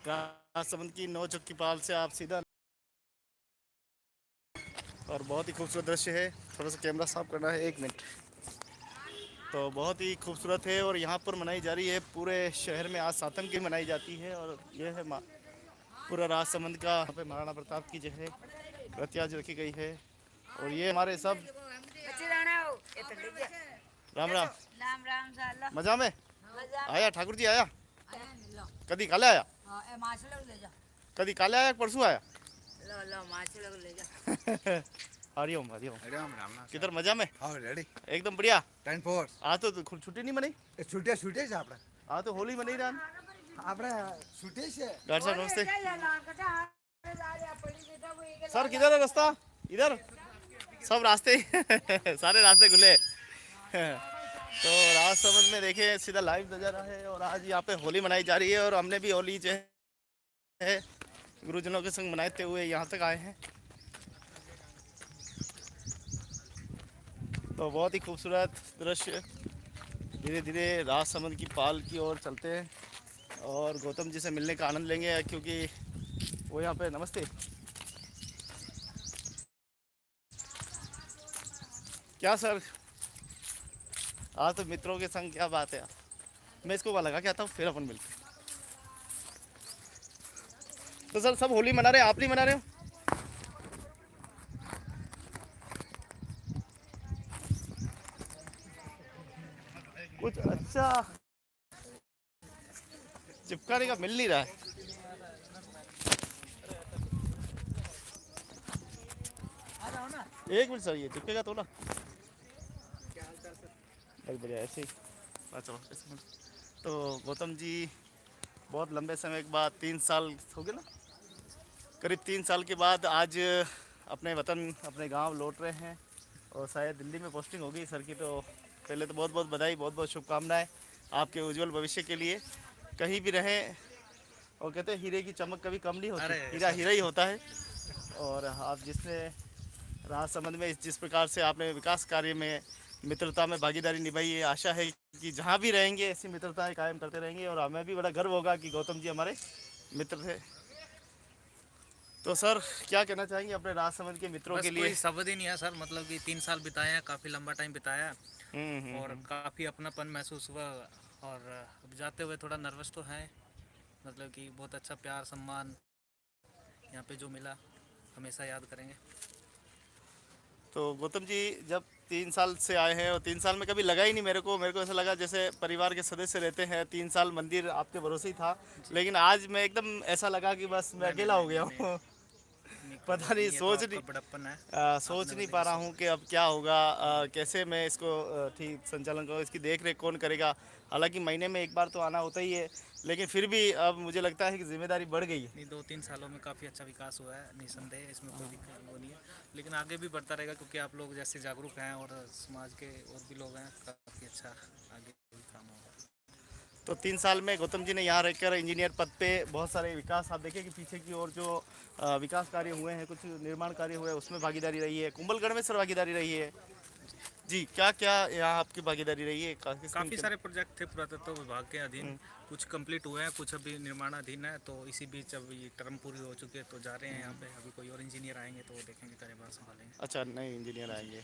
राजसमंद की नौ चौकी पाल से आप सीधा, और बहुत ही खूबसूरत दृश्य है। थोड़ा सा कैमरा साफ करना है, 1 मिनट। तो बहुत ही खूबसूरत है और यहाँ पर मनाई जा रही है पूरे शहर में। आज सातम की मनाई जाती है और यह है पूरा राजसमंद का। यहाँ पे महाराणा प्रताप की जो है प्रतिया रखी गई है। और ये हमारे सब राम राम राम राम साला मजा में मजा आया। ठाकुर जी आया कदी काले आया, माछ लोग ले जा कदी काले आया परसों आया। लो लो माछ लोग ले जा हरिओम हरिओम। राम राम किधर मजा में? हाँ रेडी एकदम बढ़िया। 10 फोर्स आज तो छुट्टी नहीं मनाई, છૂટે છૂટે છે આપણે आज तो होली मनाई रहा। આપણે છૂટે છે डॉक्टर साहब नमस्ते। सर किधर है रास्ता? इधर सब रास्ते सारे रास्ते खुले तो राजसमंद में देखिए सीधा लाइव नज़ारा है। और आज यहाँ पे होली मनाई जा रही है और हमने भी होली जो है गुरुजनों के संग मनाते हुए यहाँ तक आए हैं। तो बहुत ही खूबसूरत दृश्य। धीरे धीरे राजसमंद की पाल की ओर चलते हैं और गौतम जी से मिलने का आनंद लेंगे, क्योंकि वो यहाँ पे नमस्ते क्या सर, आज तो मित्रों के संग क्या बात है। मैं इसको वहाँ लगा के आता हूँ फिर अपन मिलते हैं। तो सर सब होली मना रहे हैं, आप नहीं मना रहे हो? कुछ अच्छा चिपकाने का मिल नहीं रहा है। एक मिनट सर, ये चिपकेगा तो ना। बहुत बढ़िया ऐसे ही बात चलो। तो गौतम जी बहुत लंबे समय के बाद 3 साल हो गए ना, करीब 3 साल के बाद आज अपने वतन अपने गांव लौट रहे हैं। और शायद दिल्ली में पोस्टिंग होगी सर की। तो पहले तो बहुत बहुत बधाई, बहुत बहुत शुभकामनाएं आपके उज्जवल भविष्य के लिए। कहीं भी रहें, और कहते हैं हीरे की चमक कभी कम नहीं होती, हीरा हीरा ही होता है। और आप जिसने राजसमंद में जिस प्रकार से आपने विकास कार्य में मित्रता में भागीदारी निभाई है, आशा है कि जहाँ भी रहेंगे ऐसी मित्रताएं कायम करते रहेंगे। और हमें भी बड़ा गर्व होगा कि गौतम जी हमारे मित्र थे। तो सर क्या कहना चाहेंगे अपने राजसमंद के मित्रों के लिए? कोई शब्द ही नहीं है सर, मतलब कि 3 साल बिताए हैं, काफ़ी लंबा टाइम बिताया और काफ़ी अपनापन महसूस हुआ। और अब जाते हुए थोड़ा नर्वस तो है, मतलब कि बहुत अच्छा प्यार सम्मान यहाँ पे जो मिला हमेशा याद करेंगे। तो गौतम जी जब 3 साल से आए हैं, और 3 साल में कभी लगा ही नहीं मेरे को ऐसा लगा जैसे परिवार के सदस्य रहते हैं। 3 साल मंदिर आपके भरोसे ही था, लेकिन आज मैं एकदम ऐसा लगा कि बस मैं अकेला हो गया हूँ। पता नहीं, सोच नहीं पा रहा हूँ कि अब क्या होगा, कैसे मैं इसको ठीक संचालन करूँ, इसकी देख रेख कौन करेगा। हालांकि महीने में एक बार तो आना होता ही है, लेकिन फिर भी अब मुझे लगता है कि जिम्मेदारी बढ़ गई है। नहीं, 2-3 सालों में काफ़ी अच्छा विकास हुआ है, निसंदेह, इसमें कोई दिक्कत वो नहीं है। लेकिन आगे भी बढ़ता रहेगा, क्योंकि आप लोग जैसे जागरूक हैं और समाज के और भी लोग हैं, काफ़ी अच्छा आगे भी काम होगा। तो 3 साल में गौतम जी ने यहाँ रहकर इंजीनियर पद पे बहुत सारे विकास, आप देखिए कि पीछे की ओर जो विकास कार्य हुए हैं, कुछ निर्माण कार्य हुए हैं, उसमें भागीदारी रही है। कुंभलगढ़ में सर भागीदारी रही है जी, क्या क्या यहाँ आपकी भागीदारी रही है? काफ़ी सारे प्रोजेक्ट थे पुरातत्व विभाग के अधीन, कुछ कंप्लीट हुए हैं, कुछ अभी निर्माणाधीन है। तो इसी बीच अब ये टर्म पूरी हो चुकी है, तो जा रहे हैं यहाँ पे। अभी कोई और इंजीनियर आएंगे तो वो देखेंगे, कार्यभार संभालेंगे। अच्छा, नए इंजीनियर आएंगे,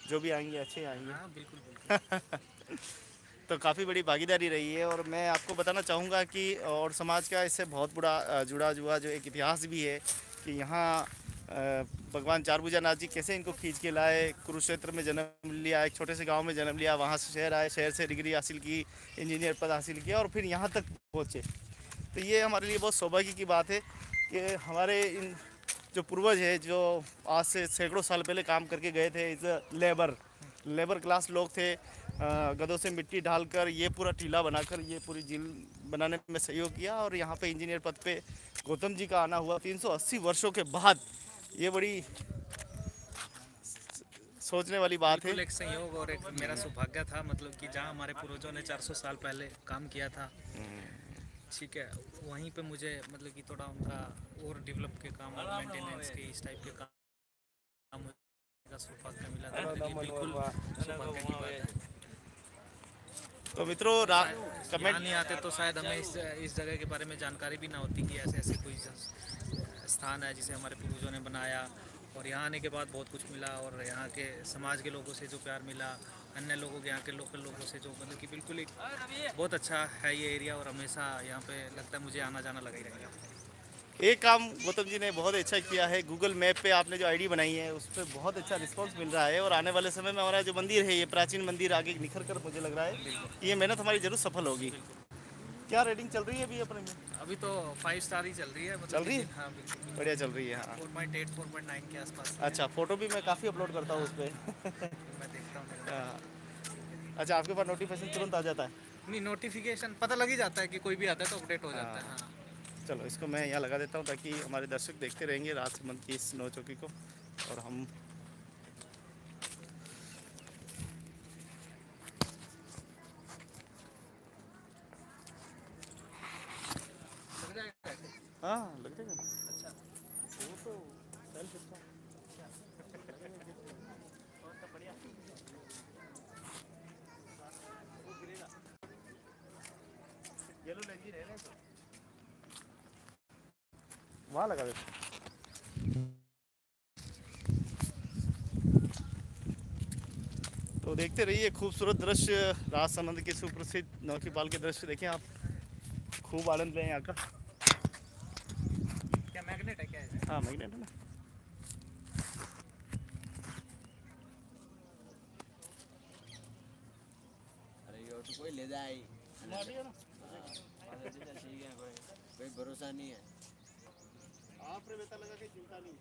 जो भी आएंगे अच्छे आएंगे। हाँ बिल्कुल बिल्कुल तो काफ़ी बड़ी भागीदारी रही है। और मैं आपको बताना चाहूँगा कि और समाज का इससे बहुत बड़ा जुड़ा हुआ जो एक इतिहास भी है कि यहाँ भगवान चारभुजा नाथ जी कैसे इनको खींच के लाए। कुरुक्षेत्र में जन्म लिया, एक छोटे से गांव में जन्म लिया, वहाँ से शहर आए, शहर से डिग्री हासिल की, इंजीनियर पद हासिल किया और फिर यहाँ तक पहुँचे। तो ये हमारे लिए बहुत सौभाग्य की बात है कि हमारे इन जो पूर्वज है, जो आज से सैकड़ों साल पहले काम करके गए थे, इस लेबर क्लास लोग थे, गधों से मिट्टी डालकर ये पूरा टीला बनाकर ये पूरी झील बनाने में सहयोग किया। और यहाँ पे इंजीनियर पद पे गौतम जी का आना हुआ 380 वर्षों के बाद। ये बड़ी सोचने वाली बात है। एक संयोग और एक मेरा सौभाग्य था, मतलब कि जहाँ हमारे पूर्वजों ने 400 साल पहले काम किया था, ठीक है, वहीं पे मुझे मतलब कि थोड़ा उनका और डेवलप के काम और मेंटेनेंस के इस टाइप के काम का सौभाग्य मिला था। बिल्कुल सौभाग्य की बात है। तो मित्रों यहाँ कमेंट नहीं आते तो शायद हमें इस जगह के बारे में जानकारी भी ना होती कि ऐसे ऐसे कोई स्थान है जिसे हमारे पूर्वजों ने बनाया। और यहाँ आने के बाद बहुत कुछ मिला, और यहाँ के समाज के लोगों से जो प्यार मिला, अन्य लोगों के यहाँ के लोकल लोगों से जो मतलब कि बिल्कुल एक बहुत अच्छा है ये एरिया। और हमेशा यहाँ पे लगता है मुझे आना जाना लगा ही रहेगा। एक काम गौतम जी ने बहुत अच्छा किया है, गूगल मैप पे आपने जो आईडी बनाई है उस पर बहुत अच्छा रिस्पांस मिल रहा है। और आने वाले समय में हमारा जो मंदिर है, ये प्राचीन मंदिर आगे निखर कर मुझे लग रहा है कि ये मेहनत हमारी जरूर सफल होगी। क्या रेटिंग चल रही है अभी अपने में? अभी तो 5 स्टार ही चल रही है, मतलब चल रही है? हाँ बिल्कुल बढ़िया चल रही है। हाँ 4.8 4.9 के आसपास अच्छा, फोटो भी मैं काफ़ी अपलोड करता हूँ उस पर। मैं देखता हूँ। अच्छा, आपके पास नोटिफिकेशन तुरंत आ जाता है? नहीं, नोटिफिकेशन पता लग ही जाता है कि कोई भी आता है तो अपडेट हो जाता है। हाँ चलो इसको मैं यहाँ लगा देता हूँ ताकि हमारे दर्शक देखते रहेंगे राजसमंद की इस नौ चौकी को। और हम हाँ लग जाएगा ना। अच्छा वो तो सेल्फ अच्छा बढ़िया वो गिरेगा। येलो लेंगी रह रहे तो वहाँ लगा देते। तो देखते रहिए खूबसूरत दृश्य राजसमंद के सुप्रसिद्ध नौकीपाल के दृश्य देखें आप। खूब आनंद लें यहाँ का। क्या मैग्नेट है क्या है? हाँ मैग्नेट है ना। अरे यो तो कोई ले जाए कोई भरोसा नहीं है। आप रे बेटा लगा के चिंता नहीं।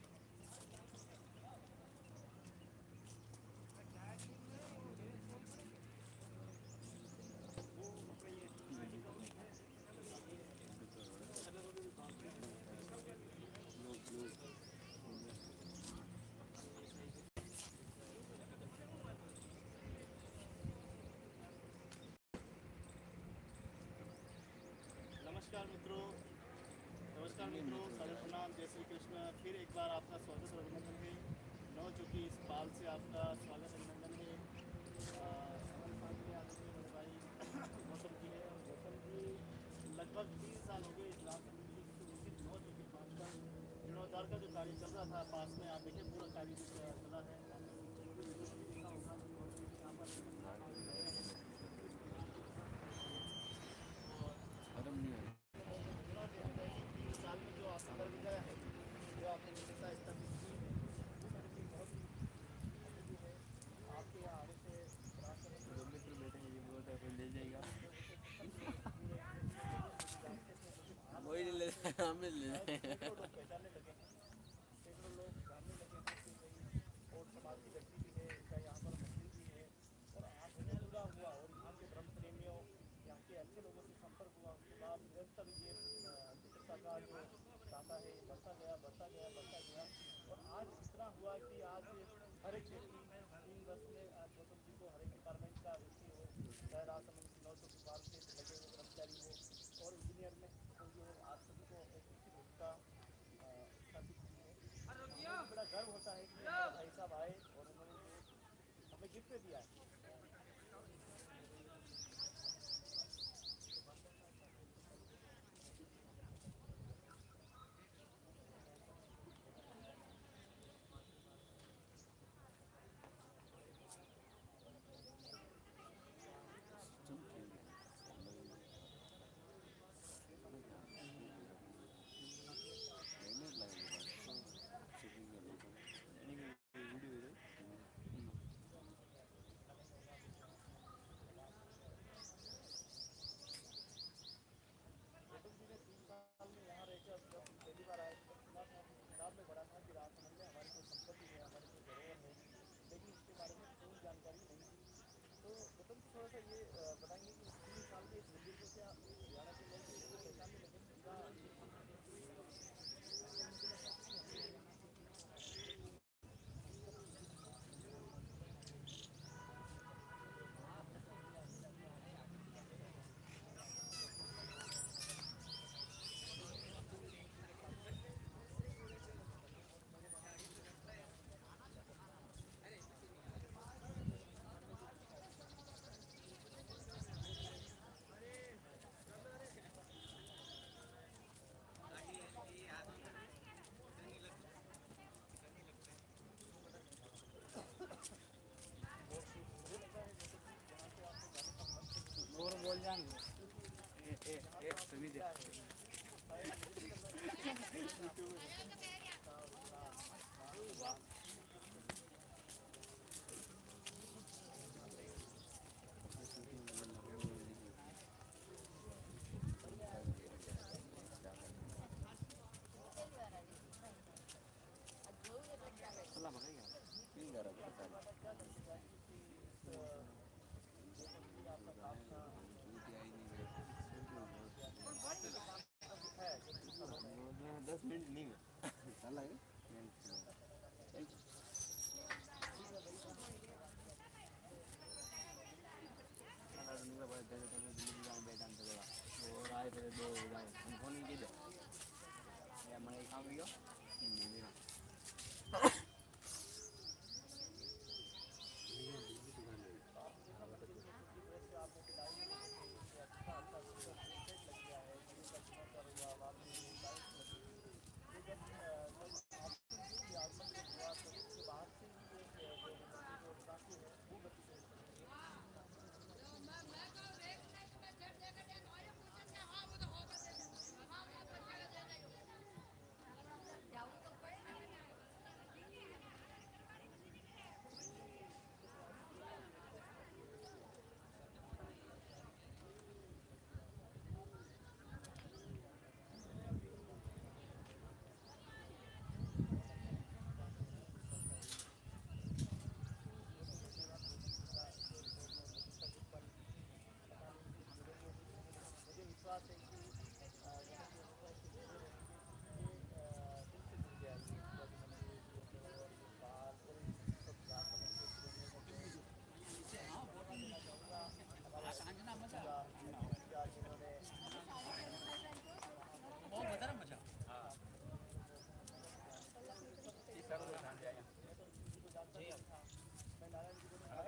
नमस्कार मित्रों, सादर प्रणाम, जय श्री कृष्ण। फिर एक बार आपका स्वागत और अभिनंदन है। नौ चूँकि इस पाल से आपका स्वागत अभिनंदन है। अमन पांडे आदमी मेरे भाई गौतम जी है। और गौतम जी लगभग 3 साल हो गए इस राजसमंद की नौ चूँकि पाल का जीर्णोद्धार का जो कार्य चल रहा था पास में, आप देखिए पूरा कार्य चल रहा है। साल में जो आपने कर दिखाया है, जो आपने विशेषता स्थापित की, आपके यहाँ आने से वही ले हमें ले जाए। सैकड़ों लोग पहचानने लगे हैं, सैकड़ों लोग जानने लगे हैं कि भाई और समाज की व्यक्ति भी है, इनका यहाँ पर मंदिर भी है। और आपसे जुड़ा हुआ और यहाँ के धर्म प्रेमियों, यहाँ के अच्छे लोगों से संपर्क हुआ, उसके बाद निरंतर ये चिकित्सा का जो दाता है बढ़ता गया बढ़ता गया बढ़ता गया। और आज इतना हुआ कि आज हर एक व्यक्ति 3 वर्ष में आज गौतम जी को हर एक डिपार्टमेंट का व्यक्ति हो, चाहे राजसमंद की 9 चौकी पाल से लगे हुए कर्मचारी हो और इंजीनियर में कोई हो, आज सभी को एक निश्चित भूमिका स्थापित की है। मुझे बड़ा गर्व होता है कि मेरे भाई साहब आए और उन्होंने जो हमें गिफ्ट दिया है।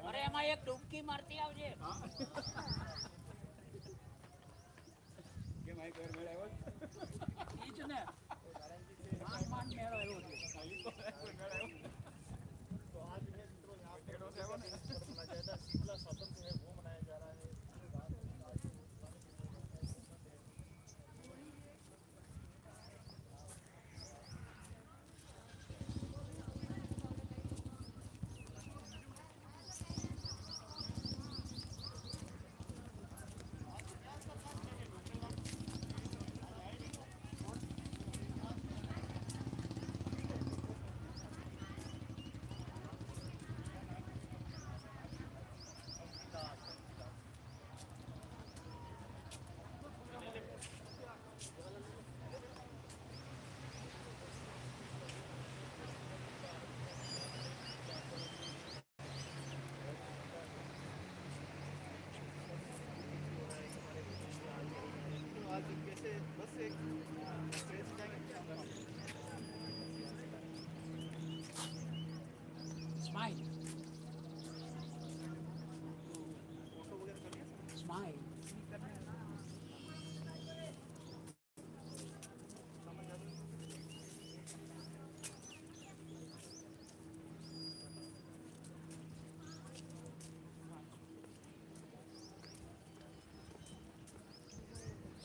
અરે એમાં એક ડૂબકી મારતી આવજે. ઈ જ ને. માંડ મેળો એવો છે. Smile. Smile.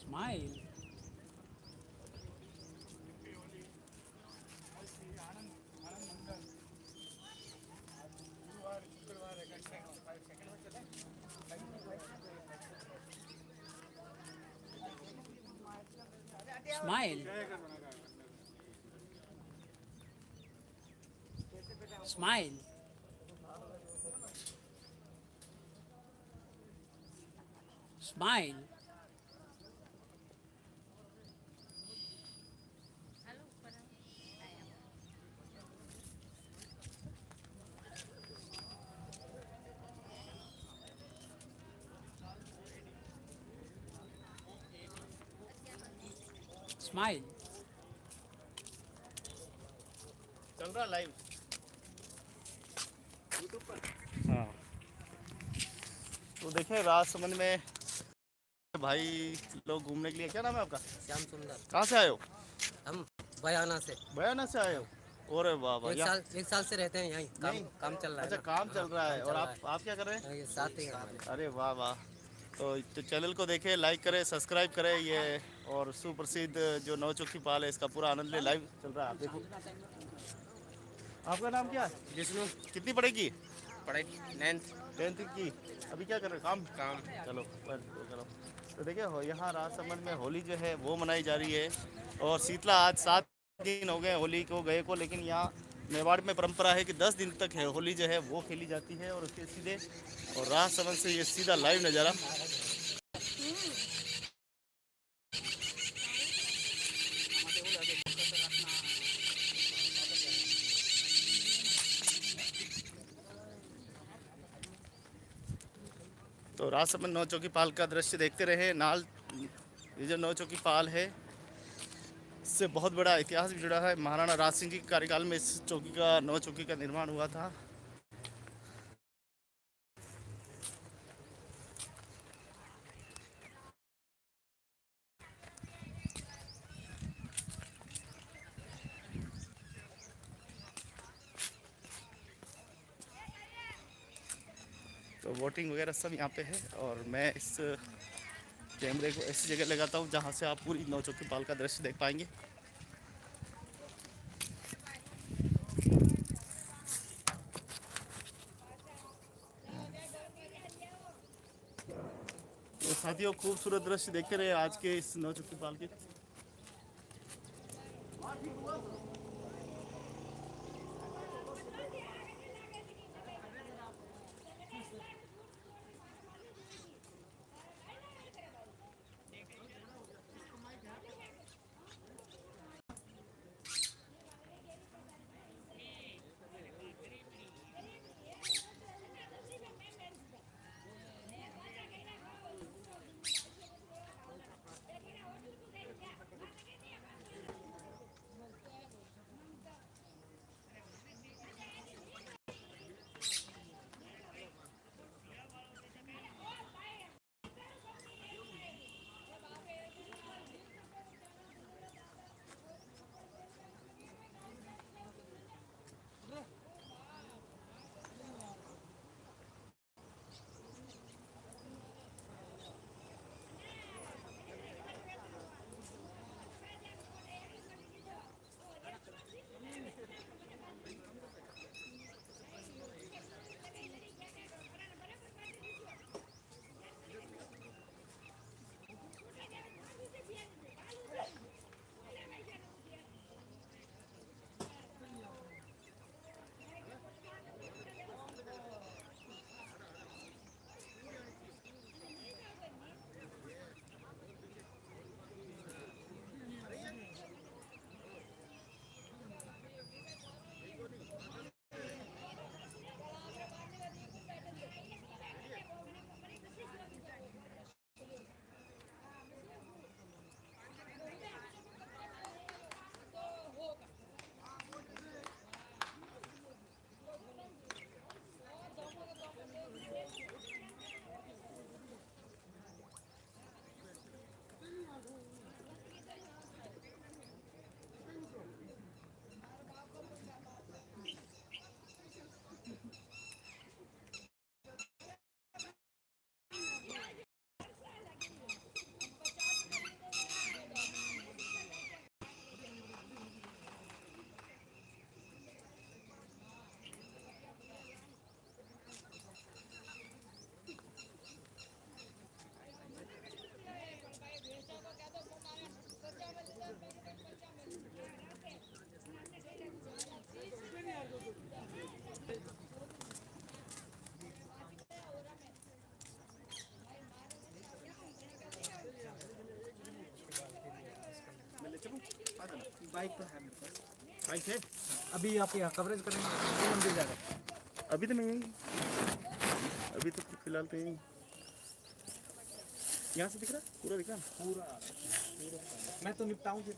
Smile. Smile. Smile. Smile. Smile. चल रहा लाइव यूट्यूब पर। हाँ, तो देखें राजसमंद में भाई लोग घूमने के लिए, क्या नाम है आपका? श्याम सुंदर। कहाँ से आए हो? हम बयाना से बयाना से आए हो? और बाबा एक साल से रहते हैं यहीं। काम चल रहा है अच्छा, ना। काम चल रहा है। काम और चल रहा आप क्या कर रहे हैं? ये साथ ही हैं हमारे। अरे वाह वाह, तो चैनल को देखें, लाइक करें, सब्सक्राइब करें। ये और सुप्रसिद्ध जो नौचौकी पाल है इसका पूरा आनंद ले। लाइव चल रहा है, आप देखो। आपका नाम क्या है? जिष्णु कितनी पढ़ेगी? पढ़ाई 9th 10th की। अभी क्या कर रहे हो? काम। चलो बस तो करो। तो देखिए यहाँ राजसमंद में होली जो है वो मनाई जा रही है। और शीतला आज 7 दिन हो गए होली को गए को, लेकिन यहाँ मेवाड़ में परंपरा है कि 10 दिन तक है होली जो है वो खेली जाती है। और उसके सीधे और राजसमंद से ये सीधा लाइव नज़ारा। तो राजसमंद नौचौकी पाल का दृश्य देखते रहे। नाल ये जो नौचौकी पाल है इससे बहुत बड़ा इतिहास भी जुड़ा है। महाराणा राज सिंह के कार्यकाल में इस चौकी का नौचौकी का निर्माण हुआ था। तो वोटिंग वगैरह सब यहाँ पे है। और मैं इस कैमरे को ऐसी जगह लगाता हूँ जहाँ से आप पूरी नौचौकी पाल का दृश्य देख पाएंगे। तो साथियों, खूबसूरत दृश्य देखते रहे आज के इस नौचौकी पाल के। बाइक तो है मेरे पास। बाइक है। अभी आप यहाँ कवरेज करेंगे तो मंदिर जाएगा। अभी तो मैं यहीं, अभी तो फिलहाल तो यहीं। यहाँ से दिख रहा है? पूरा दिख रहा है? पूरा मैं तो निपटाऊँ फिर।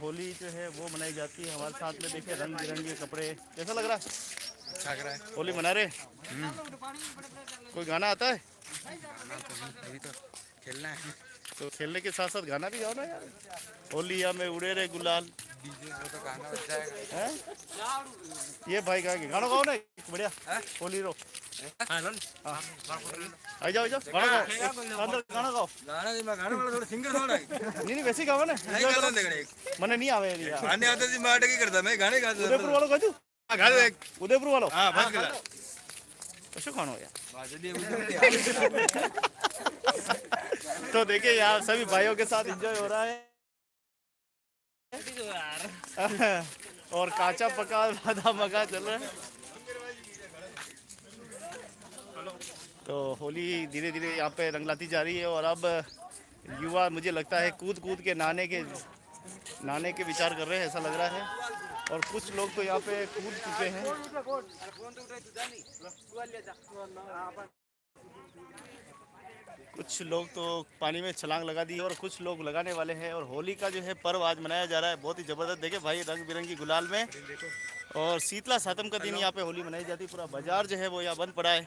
होली जो है वो मनाई जाती है। हमारे साथ में देखिए रंग बिरंगे कपड़े, कैसा लग रहा है? अच्छा लग रहा है। होली मना रहे? कोई गाना आता है? अभी तो खेलना है। तो खेलने के साथ साथ गाना भी गाओ ना यार। होलिया में उड़े रे गुलाल, डीजे वो तो गाना बज जाएगा। हैं? ये भाई गा के गाना गाओ ना बढ़िया। होली रो हाँ लो। आ जाओ गाना गाओ, अंदर गाना गाओ। गाना नहीं मैं गाना वाला थोड़ा सिंगर थोड़ा नहीं नहीं वैसे ही गाओ ना। नहीं गाता देखने मने नहीं आवे यार। गाने आते जी मैं अटकी करता मैं गाने गाता उदयपुर वालों का हां गा दे। उदयपुर वालों हां बस कर कैसे खानो यार। बाजली तो देखिए यार सभी भाइयों के साथ एंजॉय हो रहा है और काचा पका आधा मका चल रहा है। तो होली धीरे धीरे यहाँ पे रंग लाती जा रही है और अब युवा मुझे लगता है कूद कूद के नहाने के विचार कर रहे हैं, ऐसा लग रहा है। और कुछ लोग तो यहाँ पे कूद चुके हैं। कुछ लोग तो पानी में छलांग लगा दी और कुछ लोग लगाने वाले हैं। और होली का जो है पर्व आज मनाया जा रहा है, बहुत ही ज़बरदस्त। देखे भाई रंग बिरंगी गुलाल में, और शीतला सातम का दिन यहाँ पे होली मनाई जाती है। पूरा बाजार जो है वो यहाँ बंद पड़ा है।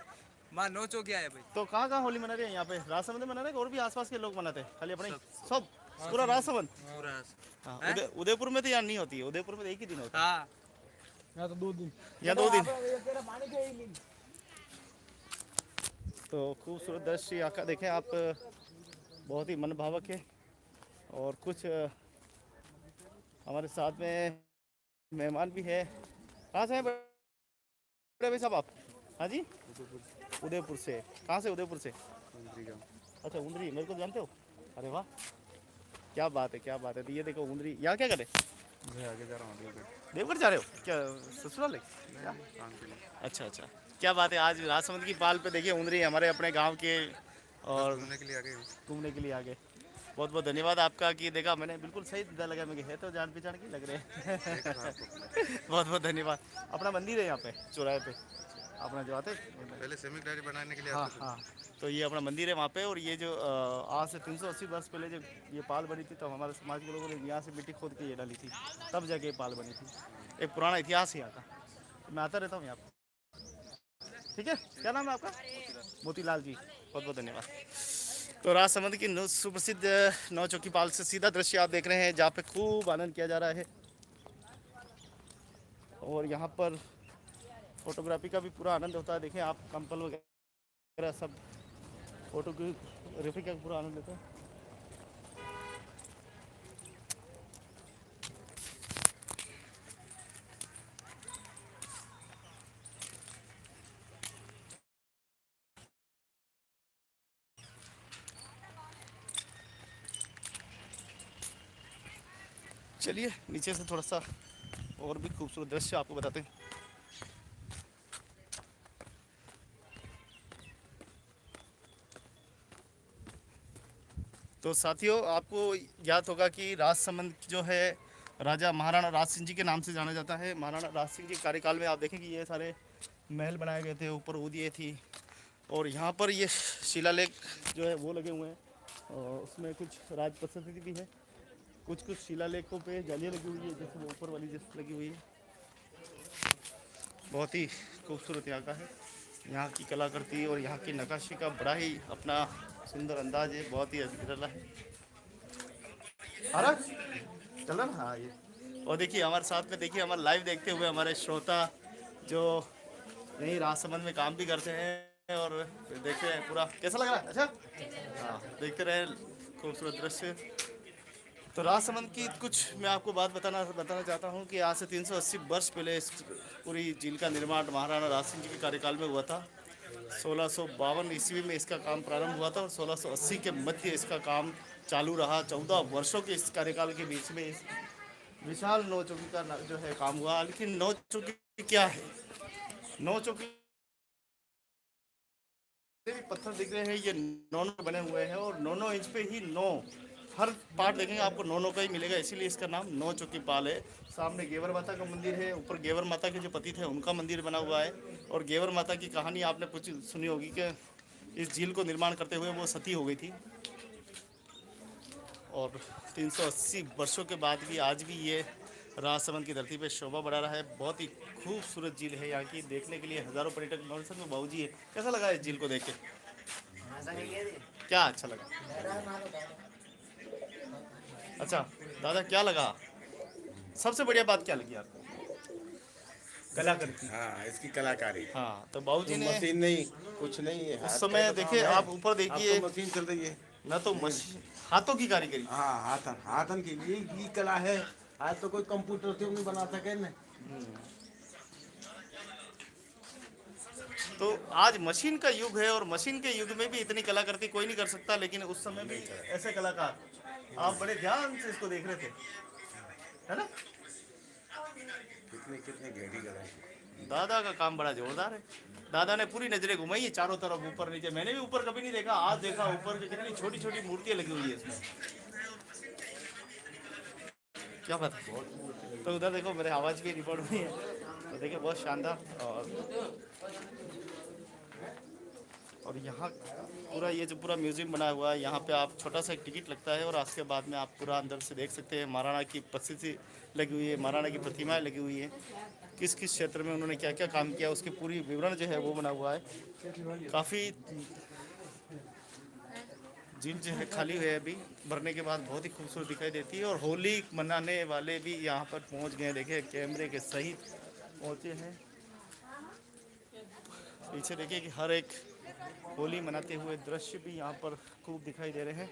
मां नो चौकी आया भाई। तो कहाँ कहाँ होली मना रहे हैं यहाँ पे? राजसमंद में मना रहे हैं और भी आसपास के लोग मनाते हैं? खाली अपने सब पूरा राजसमंद? हाँ, उदयपुर में तो यहाँ नहीं होती है। उदयपुर में तो एक ही दिन होता है। हां या तो 2 दिन। या 2 दिन। तो खूबसूरत दृश्य यहाँ का देखें आप, बहुत ही मनभावक है। और कुछ हमारे साथ में मेहमान भी है। कहाँ से हैं बड़े भाई साहब आप? हाँ जी उदयपुर से। कहाँ से? उदयपुर से। अच्छा उंदरी, मेरे को जानते हो? अरे वाह क्या बात है, क्या बात है। तो ये देखो उंदरी, यहाँ क्या करे? मैं आगे जा रहा हूं देवगढ़ जा रहे हो क्या? ससुराल है क्या? अच्छा अच्छा क्या बात है। आज राजसमंद की पाल पे देखिए उंदरी हमारे अपने गांव के, और घूमने के लिए आ गए। घूमने के लिए आ गए। बहुत बहुत धन्यवाद आपका कि देखा मैंने, बिल्कुल सही पता लगा मुझे, है तो जान पहचान की लग रहे हैं। बहुत बहुत धन्यवाद। अपना मंदिर है यहाँ पे चौराहे पे अपना जो आते पहले सेमी डायरी बनाने के लिए हाँ आते थे। हाँ। तो ये अपना मंदिर है वहाँ पे। और ये जो आज से 380 वर्ष पहले जब ये पाल बनी थी, तब हमारे समाज के लोगों ने यहाँ से मिट्टी खोद के ये डाली थी, तब जाके ये पाल बनी थी। एक पुराना इतिहास है यहाँ का। मैं आता रहता हूँ यहाँ पर। ठीक है, क्या नाम है आपका? मोतीलाल जी, बहुत बहुत धन्यवाद। तो राजसमंद की सुप्रसिद्ध नौ चौकी पाल से सीधा दृश्य आप देख रहे हैं, जहाँ पे खूब आनंद किया जा रहा है। और यहाँ पर फोटोग्राफी का भी पूरा आनंद होता है। देखें आप, कंपल वगैरह सब फोटोग्राफी का पूरा आनंद लेते हैं। चलिए नीचे से थोड़ा सा और भी खूबसूरत दृश्य आपको बताते हैं। तो साथियों आपको याद होगा कि राजसमंद जो है राजा महाराणा राज सिंह जी के नाम से जाना जाता है। महाराणा राज सिंह जी के कार्यकाल में आप देखें कि ये सारे महल बनाए गए थे, ऊपर उदिये थी। और यहाँ पर ये शिलालेख जो है वो लगे हुए हैं, और उसमें कुछ राज पद्धति भी है। कुछ कुछ शिलालेखों पे जालियाँ लगी हुई है, जैसे वो ऊपर वाली जैसे लगी हुई है। बहुत ही खूबसूरत यहाँ का है। यहाँ की कलाकृति और यहाँ की नक्काशी का बड़ा ही अपना सुंदर अंदाज है, बहुत ही निराला है। अरे चल रहा ना, हाँ ये। और देखिए हमारे साथ में देखिए हमारा लाइव देखते हुए हमारे श्रोता जो यहीं राजसमंद में काम भी करते हैं और देखते हैं पूरा कैसा लग रहा है। अच्छा हाँ, देखते रहे खूबसूरत दृश्य। तो राजसमंद की कुछ मैं आपको बात बताना चाहता हूँ कि आज से 380 वर्ष पहले इस पूरी झील का निर्माण महाराणा राज सिंह जी के कार्यकाल में हुआ था। 1652 ईस्वी में इसका काम प्रारंभ हुआ था और 1680 के मध्य इसका काम चालू रहा। 14 वर्षों के इस कार्यकाल के बीच में इस विशाल नौ चौकी का जो है काम हुआ। लेकिन नौ चौकी क्या है? नौ चौकी पत्थर दिख रहे हैं, ये 9 बने हुए हैं और 9 इंच पे ही 9 हर पार्ट देखेंगे आपको 9 का ही मिलेगा, इसीलिए इसका नाम नौ चौकी पाल है। सामने गेवर माता का मंदिर है, ऊपर गेवर माता के जो पति थे उनका मंदिर बना हुआ है। और गेवर माता की कहानी आपने कुछ सुनी होगी कि इस झील को निर्माण करते हुए वो सती हो गई थी। और 380 वर्षों के बाद भी आज भी ये राजसमंद की धरती पे शोभा बढ़ा रहा है। बहुत ही खूबसूरत झील है यहाँ की, देखने के लिए हज़ारों पर्यटक। हमारे साथ में बाबू जी है, कैसा लगा इस झील को देख के? क्या अच्छा लगा? अच्छा दादा, क्या लगा? सबसे बढ़िया बात क्या लगी आपको? कलाकृति। हाँ, इसकी कलाकारी। हाँ, तो बाबू जी ने मशीन नहीं, कुछ नहीं है। उस समय देखिए, आप ऊपर देखिए, अब तो मशीन चल रही है ना तो मशीन, हाथों की कारीगरी। हाँ, हाथन हाथन की ये कला है। आज तो कोई कंप्यूटर से नहीं बना सके न। तो आज मशीन का युग है और मशीन के युग में भी इतनी कलाकृति कोई नहीं कर सकता, लेकिन उस समय भी ऐसे कलाकार, आप बड़े ध्यान से इसको देख रहे थे, है ना? कितने कितने गहरी कला है। दादा का काम बड़ा जोरदार है। दादा ने पूरी नजरें घुमाई है चारों तरफ, ऊपर नीचे। मैंने भी ऊपर कभी नहीं देखा, आज देखा ऊपर की कितनी छोटी छोटी मूर्तियां लगी हुई है इसमें। क्या बात है? तो उधर देखो, मेरे आवाज भी रिकॉर्ड हुई है, तो देखिए बहुत शानदार। और यहाँ पूरा ये जो पूरा म्यूजियम बना हुआ है, यहाँ पे आप छोटा सा एक टिकट लगता है और उसके बाद में आप पूरा अंदर से देख सकते हैं। महाराणा की प्रसिद्धि लगी हुई है, महाराणा की प्रतिमाएं लगी हुई है, किस किस क्षेत्र में उन्होंने क्या क्या काम किया उसकी पूरी विवरण जो है वो बना हुआ है। काफ़ी झील जो है खाली है अभी, भरने के बाद बहुत ही खूबसूरत दिखाई देती है। और होली मनाने वाले भी यहाँ पर पहुँच गए, देखिए कैमरे के सहित पहुँचे हैं। पीछे देखिए कि हर एक होली मनाते हुए दृश्य भी यहाँ पर खूब दिखाई दे रहे हैं।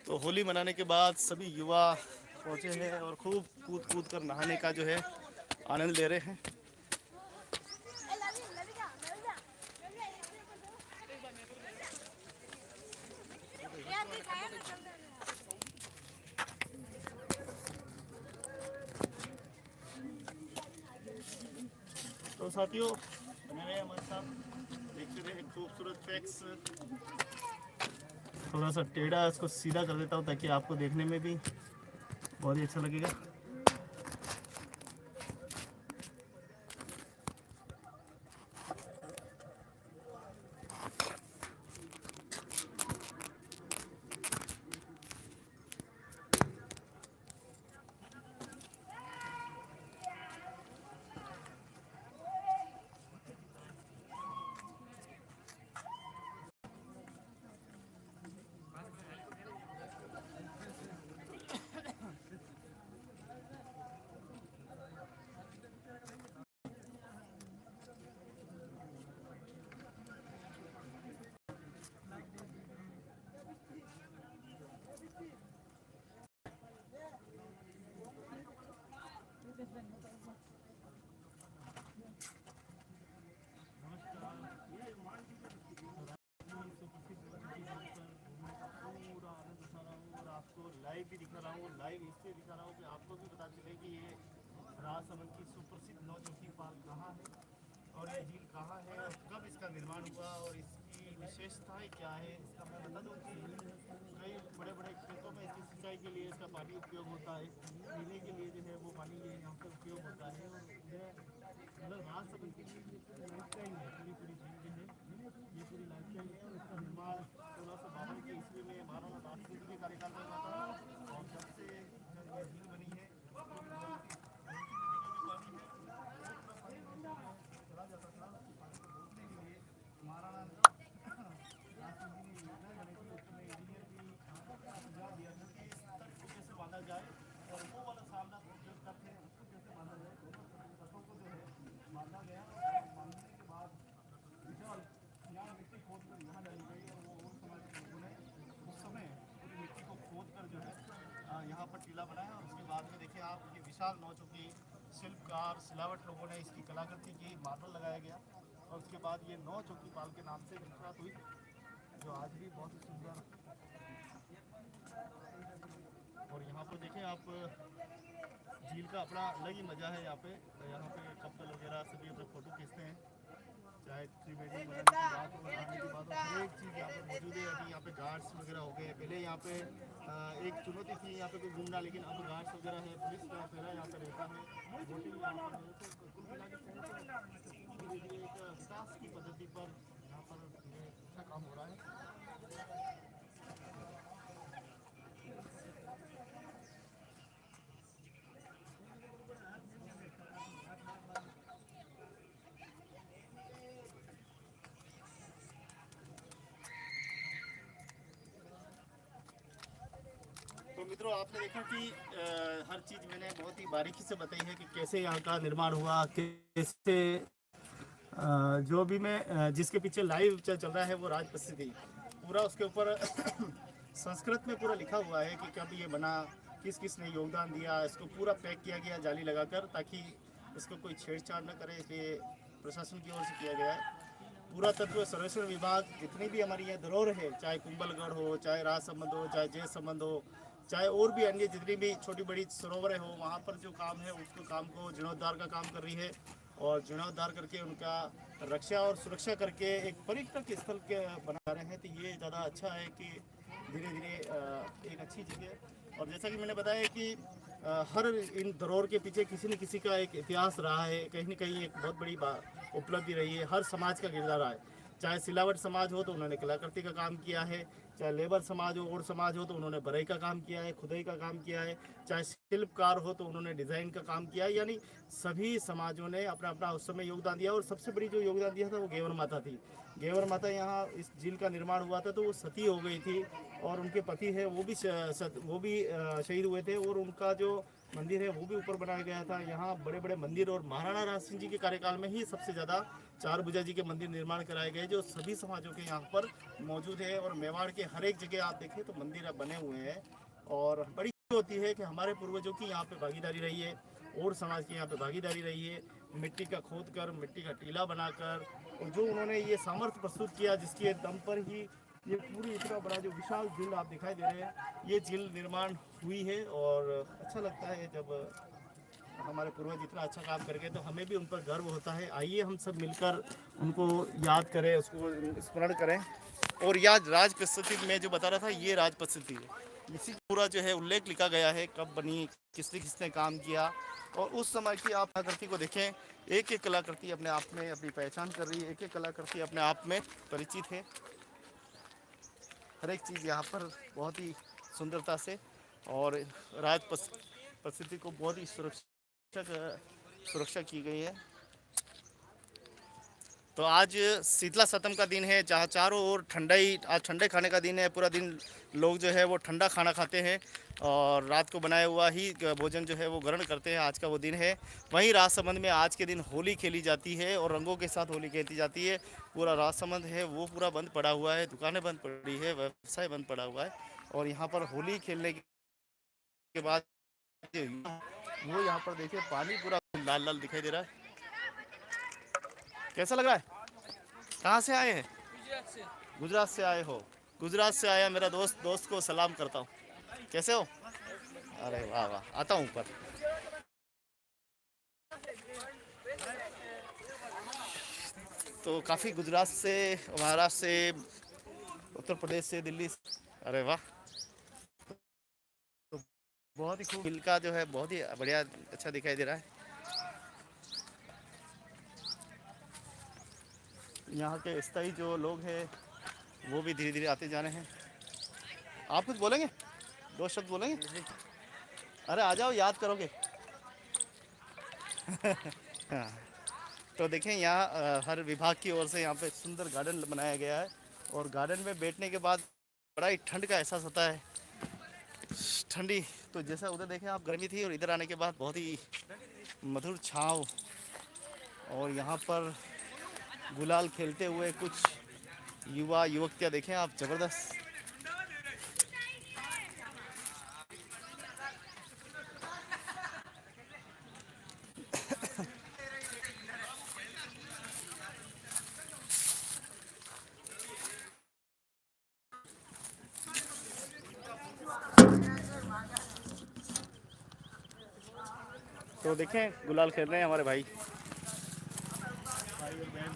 तो होली मनाने के बाद सभी युवा पहुंचे हैं और खूब कूद कूद कर नहाने का जो है आनंद ले रहे हैं। तो साथियों, बने रहे हमारे साथ, देखते रहे खूबसूरत फैक्ट्स। थोड़ा सा टेढ़ा इसको सीधा कर देता हूँ ताकि आपको देखने में भी बहुत ही अच्छा लगेगा। लाइव भी दिखा रहा हूँ, लाइव इसलिए दिखा रहा हूँ कि आपको भी पता चले कि ये राजसमंद की सुप्रसिद्ध नौचौकी पाल कहाँ है और ये झील कहाँ है और कब इसका निर्माण हुआ और इसकी विशेषताएं क्या है। इसका मैं बता दूँ कि कई बड़े बड़े खेतों में इसकी सिंचाई के लिए इसका पानी उपयोग होता है, पीने के लिए जो है वो पानी ये यहाँ पर उपयोग होता है। और मतलब राजसमंद की लाइफ टाइम है, पूरी पूरी झील जो है ये पूरी लाइफ टाइम है। और इसका निर्माण 1652 के ईस्वी में महाराणा प्रताप के कार्यकाल में हुआ था और जब से जब ये झील बनी है चला जाता था पानी को रोकने के लिए। महाराणा सुझाव दिया था कि इस तट को कैसे बांधा जाए और वो वाला सामना जो तट है उसको कैसे बांधा जाए। दोनों तटों को जो है बांधा गया और बांधने के बाद विशाल यहाँ मिट्टी खोद कर यहाँ डाली गई और वो समाज के लोगों ने उस समय पूरी मिट्टी को खोद कर जो है यहाँ पर टीला बनाया। और उसके बाद में देखिए आप ये विशाल नौचौकी शिल्पकार सिलावट लोगों ने इसकी कलाकृति की, मार्बल लगाया गया और उसके बाद ये नौचौकी पाल के नाम से विख्यात हुई, जो आज भी बहुत ही सुंदर। और यहाँ पर देखें आप, झील का अपना अलग ही मज़ा है। यहाँ पे कपल वगैरह सभी अपना फ़ोटो खींचते हैं चाहे त्रिवेणी बनाने की बात हो, नहाने की बात हो, हर एक चीज़ यहाँ पे मौजूद है। अभी यहाँ पे घाट्स वगैरह हो गए। पहले यहाँ पे एक चुनौती थी यहाँ पे कोई घूमना, लेकिन अब घाट्स वगैरह है, पुलिस का पहरा यहाँ पे रहता है, बोटिंग यहाँ पर है। तो कुल मिला के धीरे धीरे एक विकास की पद्धति पर यहाँ पर अच्छा काम हो रहा है। तो मित्रों, आपने देखा कि हर चीज़ मैंने बहुत ही बारीकी से बताई है कि कैसे यहाँ का निर्माण हुआ, कैसे जो भी मैं जिसके पीछे लाइव चल रहा है वो राज परिस्थिति पूरा, उसके ऊपर संस्कृत में पूरा लिखा हुआ है कि कब ये बना, किस किस ने योगदान दिया। इसको पूरा पैक किया गया जाली लगाकर, ताकि इसको कोई छेड़छाड़ न करे, इसलिए प्रशासन की ओर से किया गया है। पुरातत्व सर्वेक्षण विभाग जितनी भी हमारी यहाँ धरोहर है, चाहे कुंभलगढ़ हो, चाहे राजसमंद हो, चाहे जयसमंद हो, चाहे और भी अन्य जितनी भी छोटी बड़ी सरोवरें हो, वहाँ पर जो काम है उसको काम को जीर्णोद्धार का काम कर रही है, और जीर्णोद्धार करके उनका रक्षा और सुरक्षा करके एक पर्यटक स्थल के बना रहे हैं। तो ये ज़्यादा अच्छा है कि धीरे धीरे एक अच्छी जगह। और जैसा कि मैंने बताया कि हर इन धरोहर के पीछे किसी न किसी का एक इतिहास रहा है, कहीं न कहीं एक बहुत बड़ी उपलब्धि रही है। हर समाज का किरदार रहा है, चाहे सिलावट समाज हो तो उन्होंने कलाकृति का काम किया है, चाहे लेबर समाज हो और समाज हो तो उन्होंने बढ़ई का काम किया है, खुदाई का काम किया है, चाहे शिल्पकार हो तो उन्होंने डिज़ाइन का काम किया है। यानी सभी समाजों ने अपना अपना उस समय योगदान दिया। और सबसे बड़ी जो योगदान दिया था वो गेवर माता थी। गेवर माता यहाँ इस झील का निर्माण हुआ था तो वो सती हो गई थी, और उनके पति है वो भी शहीद हुए थे, और उनका जो मंदिर है वो भी ऊपर बनाया गया था। यहाँ बड़े बड़े मंदिर, और महाराणा राज सिंह जी के कार्यकाल में ही सबसे ज़्यादा चार भुजा जी के मंदिर निर्माण कराए गए, जो सभी समाजों के यहाँ पर मौजूद है। और मेवाड़ के हर एक जगह आप देखें तो मंदिर अब बने हुए हैं। और बड़ी होती है कि हमारे पूर्वजों की यहाँ पे भागीदारी रही है, और समाज की यहाँ पे भागीदारी रही है, मिट्टी का खोद कर, मिट्टी का टीला बनाकर, और जो उन्होंने ये सामर्थ्य प्रस्तुत किया जिसके दम पर ही ये पूरी इतना बड़ा जो विशाल झील आप दिखाई दे रहे हैं, ये झील निर्माण हुई है। और अच्छा लगता है जब हमारे पूर्वज इतना अच्छा काम कर गए, तो हमें भी उन पर गर्व होता है। आइए हम सब मिलकर उनको याद करें, उसको स्मरण करें। और याद राज परिस्थिति में जो बता रहा था, ये राज परिस्थिति है, इसी पूरा जो है उल्लेख लिखा गया है, कब बनी, किसने किसने काम किया। और उस समय की आप कलाकृति को देखें, एक एक कलाकृति अपने आप में अपनी पहचान कर रही है, एक एक कलाकृति अपने आप में परिचित है। हर एक चीज़ यहाँ पर बहुत ही सुंदरता से, और राज परिस्थिति को बहुत ही सुरक्षा की गई है। तो आज शीतला सप्तमी का दिन है, जहाँ चारों ओर आज ठंडे खाने का दिन है। पूरा दिन लोग जो है वो ठंडा खाना खाते हैं, और रात को बनाया हुआ ही भोजन जो है वो ग्रहण करते हैं। आज का वो दिन है। वहीं राजसमंद में आज के दिन होली खेली जाती है, और रंगों के साथ होली खेली जाती है। पूरा राजसमंद है वो पूरा बंद पड़ा हुआ है, दुकानें बंद पड़ी है, व्यवसाय बंद पड़ा हुआ है। और यहाँ पर होली खेलने के बाद वो यहाँ पर देखिए पानी पूरा लाल लाल दिखाई दे रहा है। कैसा लग रहा है? कहाँ से आए हैं? गुजरात से आए हो? गुजरात से आया मेरा दोस्त को सलाम करता हूँ। कैसे हो? अरे वाह वाह, आता हूँ ऊपर। तो काफ़ी गुजरात से, महाराष्ट्र से, उत्तर प्रदेश से, दिल्ली से, अरे वाह, तो बहुत ही खूब। का जो है बहुत ही बढ़िया, अच्छा दिखाई दे रहा है। यहाँ के स्थायी जो लोग हैं वो भी धीरे धीरे आते जा रहे हैं। आप कुछ बोलेंगे? 2 शब्द बोलेंगे? अरे आ जाओ, याद करोगे। हाँ, तो देखें यहाँ हर विभाग की ओर से यहाँ पे सुंदर गार्डन बनाया गया है, और गार्डन में बैठने के बाद बड़ा ही ठंड का एहसास होता है। ठंडी तो जैसा उधर देखें आप गर्मी थी, और इधर आने के बाद बहुत ही मधुर छाँव, और यहाँ पर गुलाल खेलते हुए कुछ युवा युवतियाँ देखें आप, ज़बरदस्त। तो देखें गुलाल खेल रहे हैं हमारे भाई और बहन।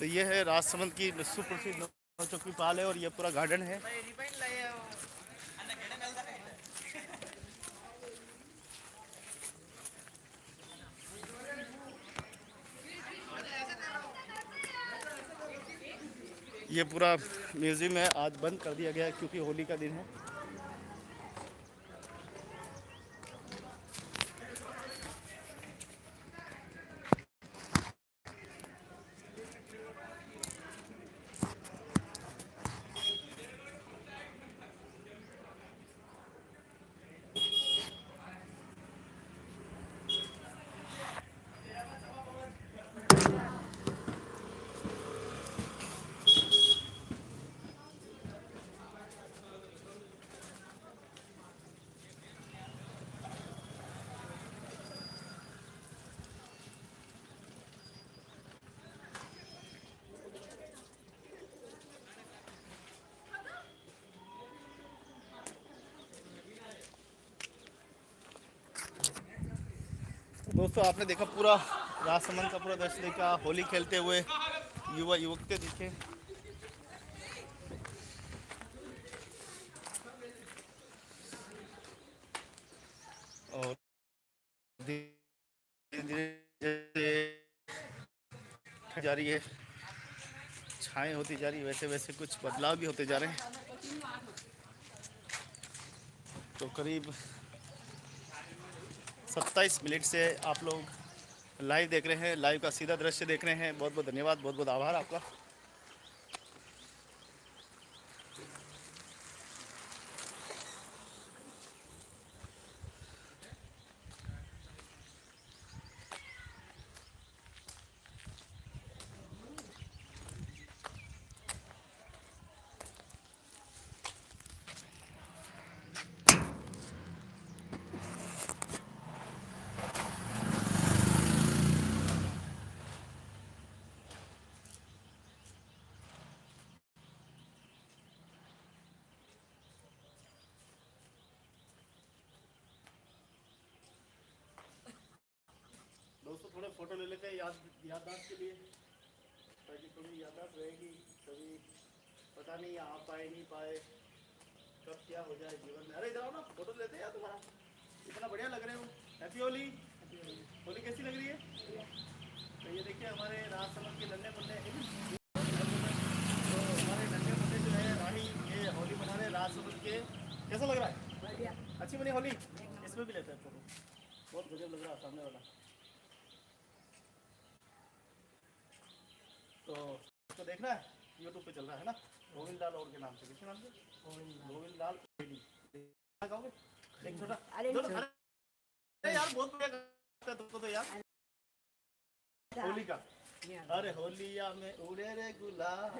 तो ये है राजसमंद की सुप्रसिद्ध नौ चौकी पाल है और ये पूरा गार्डन है। ये पूरा म्यूजियम है, आज बंद कर दिया गया है क्योंकि होली का दिन है। दोस्तों आपने देखा पूरा राजसमंद का पूरा दृश्य देखा, होली खेलते हुए युवा युवक के दिखे। और धीरे धीरे जा रही है, छाएं होती जा रही है, वैसे वैसे कुछ बदलाव भी होते जा रहे हैं। तो करीब 27 मिनट से आप लोग लाइव देख रहे हैं, लाइव का सीधा दृश्य देख रहे हैं। बहुत बहुत धन्यवाद, बहुत बहुत आभार आपका। दोस्तों थोड़े फोटो ले लेते हैं याददाश्त के लिए, ताकि थोड़ी याददाश्त रहेगी। कभी पता नहीं आ पाए नहीं पाए, कब क्या हो जाए जीवन में। अरे इधर आओ ना, फोटो लेते हैं यार तुम्हारा, इतना बढ़िया लग रहे हो। हैप्पी होली। होली कैसी लग रही है? तो ये देखिए हमारे राजसमंद के नन्हे मुन्ने, तो हमारे नन्हे मुन्ने जो है राही, ये होली मना रहे राजसमंद के। कैसा लग रहा है? अच्छी बनी होली। इसमें भी लेते हैं फोटो, बहुत गजब लग रहा है सामने वाला। तो इसको देखना है, यूट्यूब पे चल रहा है ना, गोविंद लाल और के नाम से। किसके नाम से? गोविंद लाल कोहली। कहोगे एक छोटा? अरे यार बहुत बढ़िया करता है तुमको तो यार, होली का। अरे होलिया में उड़े रे गुलाल।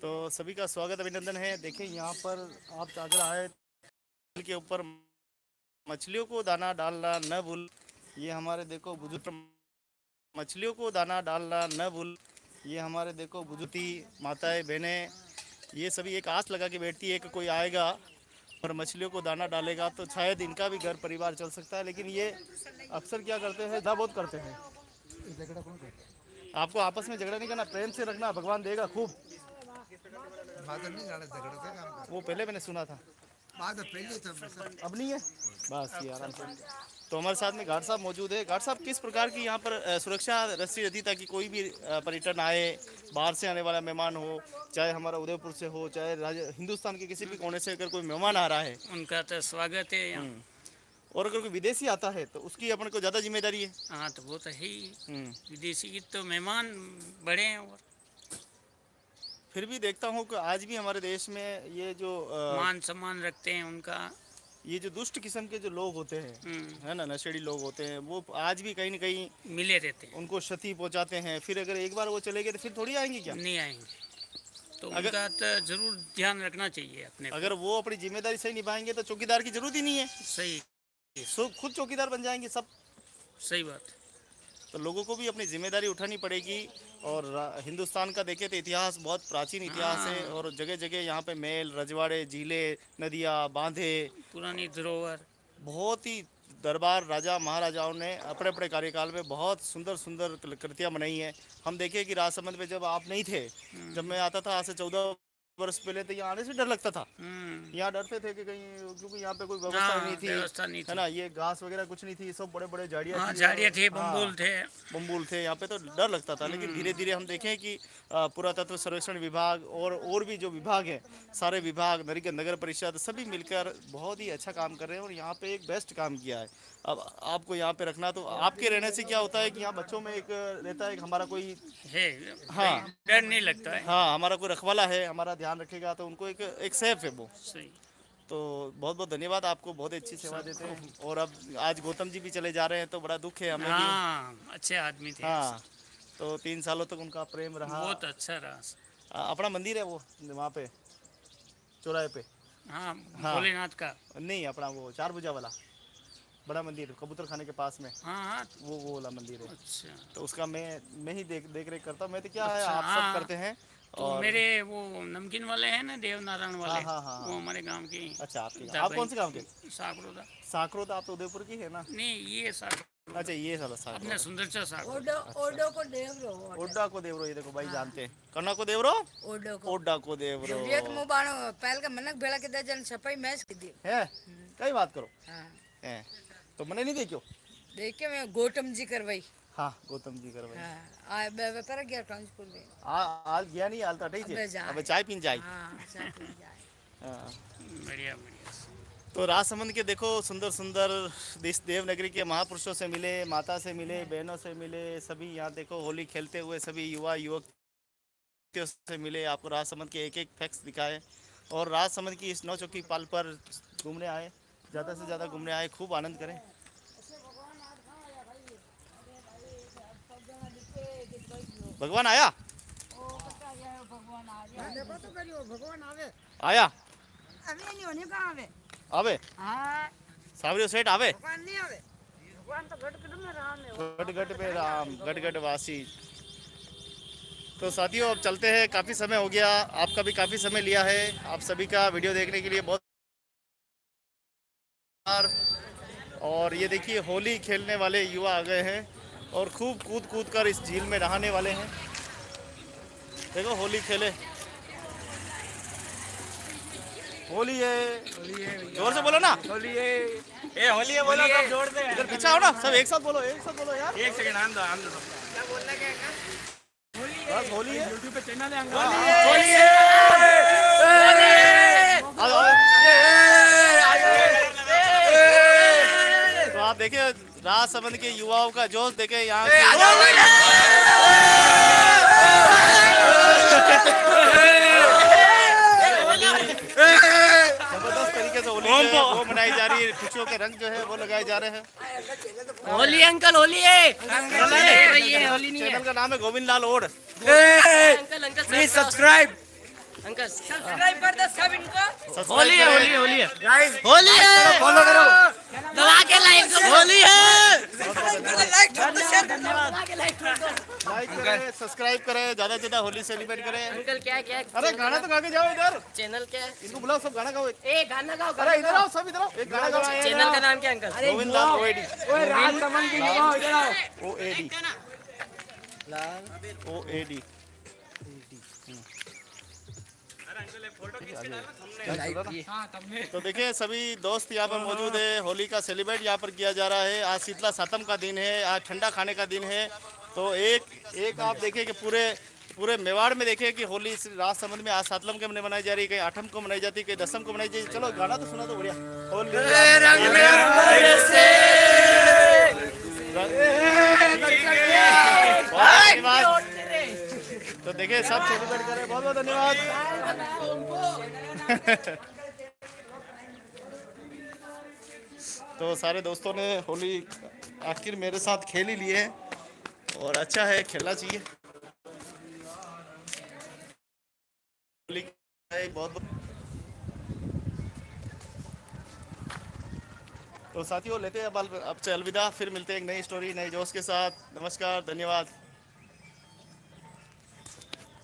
तो सभी का स्वागत अभिनंदन है। देखिए यहाँ पर आप अगर आए के ऊपर मछलियों को दाना डालना न भूल। ये हमारे देखो बुजुर्ग, मछलियों को दाना डालना न भूल। ये हमारे देखो बुजुर्ग माताएं बहनें, ये सभी एक आस लगा के बैठती है कि कोई आएगा और मछलियों को दाना डालेगा तो शायद इनका भी घर परिवार चल सकता है। लेकिन ये अक्सर क्या करते हैं, झगड़ा बहुत करते हैं। आपको आपस में झगड़ा नहीं करना, प्रेम से रखना, भगवान देगा खूब। वो पहले मैंने सुना था, अब नहीं है। बस ये आराम से। तो हमारे साथ में घाट साहब मौजूद है। घाट साहब, किस प्रकार की यहाँ पर सुरक्षा रखी रहती ताकि कोई भी पर्यटन आए, बाहर से आने वाला मेहमान हो, चाहे हमारा उदयपुर से हो, चाहे हिंदुस्तान के किसी भी कोने से अगर कोई मेहमान आ रहा है उनका तो स्वागत है यहाँ। और अगर कोई विदेशी आता है तो उसकी अपन को ज़्यादा जिम्मेदारी है। हाँ तो वो तो है ही, विदेशी की तो मेहमान बड़े हैं। और फिर भी देखता हूँ कि आज भी हमारे देश में ये जो मान सम्मान रखते हैं उनका। ये जो दुष्ट किस्म के जो लोग होते हैं, है ना, नशेड़ी लोग होते हैं, वो आज भी कहीं न कहीं मिले रहते हैं, उनको क्षति पहुंचाते हैं। फिर अगर एक बार वो चले गए तो फिर थोड़ी आएंगे क्या? नहीं आएंगे। तो उनका तो जरूर ध्यान रखना चाहिए अपने को। अगर वो अपनी जिम्मेदारी सही निभाएंगे तो चौकीदार की जरूरत ही नहीं है। सही, खुद चौकीदार बन जाएंगे सब। सही बात। तो लोगों को भी अपनी जिम्मेदारी उठानी पड़ेगी। और हिंदुस्तान का देखें तो इतिहास बहुत प्राचीन इतिहास है, और जगह जगह यहाँ पे महल, रजवाड़े, झीलें, नदियाँ, बांधे, पुरानी धरोहर, बहुत ही दरबार राजा महाराजाओं ने अपने अपने कार्यकाल में बहुत सुंदर सुंदर कृतियाँ बनाई हैं। हम देखें कि राजसमंद में जब आप नहीं थे, जब मैं आता था आज से 14 वर्ष पहले, तो यहाँ आने से डर लगता था। यहाँ डरते थे कि कहीं, क्योंकि यहाँ पे कोई व्यवस्था नहीं थी, व्यवस्था नहीं है ना, ये घास वगैरह कुछ नहीं थी, सब बड़े बड़े झाड़ियाँ हाँ थी, झाड़ियाँ थी, हाँ, बम्बूल थे। बम्बूल थे यहाँ पे, तो डर लगता था। लेकिन धीरे धीरे हम देखें कि पुरातत्व सर्वेक्षण विभाग और भी जो विभाग हैं, सारे विभाग, नगर परिषद सभी मिलकर बहुत ही अच्छा काम कर रहे हैं और यहाँ पे एक बेस्ट काम किया है। अब आपको यहाँ पे रखना, तो आपके रहने से क्या होता है कि यहाँ बच्चों में एक रहता है कि हमारा कोई है, हाँ, डर नहीं लगता है। हाँ, हमारा कोई रखवाला है, हमारा ध्यान रखेगा, तो उनको एक सेफ है वो। सही। तो बहुत बहुत धन्यवाद, आपको बहुत अच्छी सेवा देते हैं। और अब आज गौतम जी भी चले जा रहे हैं, तो बड़ा दुख है हमें कि, हाँ अच्छे आदमी थे। हाँ, तो 3 सालों तक उनका प्रेम रहा। बहुत अच्छा रहा। अपना मंदिर है वो वहाँ पे चौराहे पे, हाँ हाँ। भोलेनाथ का। नहीं, अपना वो 4 भुजा वाला बड़ा मंदिर, कबूतर खाने के पास में, हाँ हाँ। वो वाला मंदिर है। अच्छा, तो उसका मैं ही देख रेख करता हूँ। मैं तो क्या है, अच्छा, आप सब हाँ। करते हैं। तो मेरे वो नमकीन वाले हैं ना, देव नारायण वाले, हाँ, हाँ। वो हमारे गांव के। अच्छा, आप कौन से गाँव के? साकरोदा। साकरोदा, आप तो उदयपुर की है ना? नहीं, ये साकरोदा। अच्छा, ये साला साकरोदा। अपने सुंदरचा साकरोदा। ओडो को देवरो ओड्डा को देवरो, ये देखो भाई जानते हैं। कन्ना को देवरो, ओडो को ओड्डा को देवरो एक मुबानो पहल का मनक भेड़ा के दे जन सफाई मैच की दी है। कई बात करो हाँ है, तो मैंने नहीं देखो। देखे मैं गौतम जी करवाई हाँ, गौतम जी कर भाई। हाँ आ व्यापार गया ट्रांसपोर्ट में आज गया नहीं, हाल ठीक अबे है, जाए। अब चाय पीन जाए। हाँ सब ठीक जाए। हाँ। बढ़िया बढ़िया। तो राजसमंद के देखो सुंदर सुंदर इस देवनगरी के महापुरुषों से मिले, माता से मिले, बहनों से मिले, सभी यहाँ देखो होली खेलते हुए सभी युवा युवक से मिले। आपको राजसमंद के एक एक फैक्ट्स दिखाए और राजसमंद की इस नौचौकी पाल पर घूमने आए, ज़्यादा से ज़्यादा घूमने आए, खूब आनंद करें। भगवान आया, आया आवे सावरियो सेठ आवे, गट गट पे राम, गट गट वासी। तो साथियों, अब चलते हैं, काफ़ी समय हो गया, आपका भी काफ़ी समय लिया है। आप सभी का वीडियो देखने के लिए बहुत। और ये देखिए, होली खेलने वाले युवा आ गए हैं और खूब कूद कूद कर इस झील में नहाने वाले हैं। देखो, होली खेले, होली है, जोर से बोलो ना, होली है, ए होली है बोलो, सब जोड़ दे। इधर पीछे आओ ना, सब एक साथ बोलो, एक साथ बोलो यार। एक सेकंड आन दो। क्या बोलना क्या है? बस होली है, यूट्यूब पे चैनल है, होली है। तो आप देखिए राजसमंद के युवाओं का जोश देखे यहाँ जबरदस्त तरीके से होली जो है वो मनाई जा रही है। खुशियों के रंग जो है वो लगाए जा रहे हैं। होली अंकल, होली है। होली नहीं है चैनल का नाम है Govind Lal Od. Uncle. Uncle please subscribe. Uncle subscribe कर दे सब इनको। होली है, होली है, होली है, गाइस होली है। फॉलो करो, दबा के लाइक करो। होली है। लाइक ठोक दो, शेयर दबा के लाइक करो। लाइक करें, सब्सक्राइब करें, ज़्यादा से ज़्यादा होली सेलिब्रेट करें। अंकल क्या है? अरे गाना तो गा के जाओ, इधर चैनल क्या है? इनको बुलाओ, सब गाना गाओ। ए गाना गाओ। अरे इधर आओ, सब इधर आओ, एक गाना गाओ। चैनल का नाम क्या है अंकल? गोविंद लाल ओएडी, ओए राजसमंद की युवा इधर आओ। ओएडी, ओएडी। तो देखिए, सभी दोस्त यहाँ पर मौजूद है। होली का सेलिब्रेट यहाँ पर किया जा रहा है। आज शीतला सातम का दिन है, आज ठंडा खाने का दिन है। तो एक आप देखिए कि पूरे मेवाड़ में देखिए कि होली इस राजसमंद में आज सातलम के मनाई जा रही है, कहीं आठम को मनाई जाती है, कहीं दसम को मनाई जाती है। चलो गाना तो सुना तो बढ़िया। होली धन्यवाद। तो देखिए, सब सेलिब्रेट करें, बहुत बहुत धन्यवाद। तो सारे दोस्तों ने होली आखिर मेरे साथ खेल ही लिए है और अच्छा है, खेलना चाहिए। होली बहुत तो साथियों, लेते हैं अब से अलविदा। फिर मिलते हैं एक नई स्टोरी, नए जोश के साथ। नमस्कार, धन्यवाद।